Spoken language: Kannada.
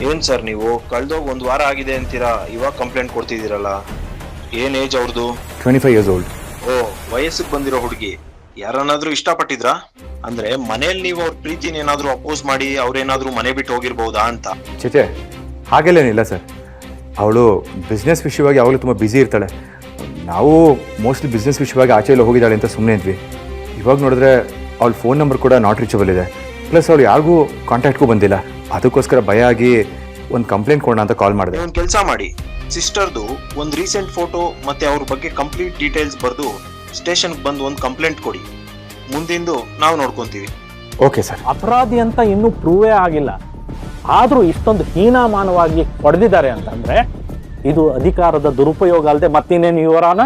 ಏನ್ ಸರ್ ನೀವು ಕಳ್ದೋಗ್ 1 ವಾರ ಆಗಿದೆ ಅಂತೀರಾ, ಇವಾಗ ಕಂಪ್ಲೇಂಟ್ ಕೊಡ್ತಿದ್ದೀರಲ್ಲ? ಏನ್ ಏಜ್ ಅವ್ರದ್ದು? 25 years old. ಓ, ವಯಸ್ಸಿಗೆ ಬಂದಿರೋ ಹುಡುಗಿ. ಯಾರನ್ನಾದ್ರೂ ಇಷ್ಟಪಟ್ಟಿದ್ರಾ? ಅಂದ್ರೆ ಮನೇಲಿ ನೀವು ಅವ್ರ ಪ್ರೀತಿನ ಏನಾದ್ರೂ ಅಪೋಸ್ ಮಾಡಿ ಅವ್ರೇನಾದ್ರೂ ಮನೆ ಬಿಟ್ಟು ಹೋಗಿರ್ಬಹುದಾ ಅಂತ? ಚೇಚೆ, ಹಾಗೆಲ್ಲೇನಿಲ್ಲ ಸರ್. ಅವಳು ಬಿಸ್ನೆಸ್ ವಿಷಯವಾಗಿ ಅವಳು ತುಂಬ ಬ್ಯುಸಿ ಇರ್ತಾಳೆ. ನಾವು ಮೋಸ್ಟ್ಲಿ ಬಿಸ್ನೆಸ್ ವಿಷಯವಾಗಿ ಆಚೆ ಎಲ್ಲ ಹೋಗಿದ್ದಾಳೆ ಅಂತ ಸುಮ್ಮನೆ ಇದ್ವಿ. ಇವಾಗ ನೋಡಿದ್ರೆ ಅವಳ ಫೋನ್ ನಂಬರ್ ಕೂಡ ನಾಟ್ ರೀಚಬಲ್ ಇದೆ. ಪ್ಲಸ್ ಅವಳು ಯಾರಿಗೂ ಕಾಂಟ್ಯಾಕ್ಟ್ಗೂ ಬಂದಿಲ್ಲ. ಅದಕ್ಕೋಸ್ಕರ ಭಯ ಆಗಿ ಒಂದು ಕಂಪ್ಲೇಂಟ್ ಕೊಡೋಣ ಅಂತ ಕಾಲ್ ಮಾಡಿದೆ. ಒಂದು ಕೆಲಸ ಮಾಡಿ, ಸಿಸ್ಟರ್ದು ಒಂದು ರೀಸೆಂಟ್ ಫೋಟೋ ಮತ್ತೆ ಅವ್ರ ಬಗ್ಗೆ ಕಂಪ್ಲೀಟ್ ಡೀಟೇಲ್ಸ್ ಬರೆದು ಸ್ಟೇಷನ್ಗೆ ಬಂದು ಒಂದು ಕಂಪ್ಲೇಂಟ್ ಕೊಡಿ. ಮುಂದಿಂದು ನಾವು ನೋಡ್ಕೊಂತೀವಿ. Okay sir. ಅಪರಾಧಿ ಅಂತ ಇನ್ನೂ ಪ್ರೂವೇ ಆಗಿಲ್ಲ, ಆದರೂ ಇಷ್ಟೊಂದು ಹೀನಾಮಾನವಾಗಿ ಹೊಡೆದಿದ್ದಾರೆ ಅಂತಂದ್ರೆ ಇದು ಅಧಿಕಾರದ ದುರುಪಯೋಗ ಅಲ್ಲದೆ ಮತ್ತಿನ್ನೇನು ಇವರಾನ.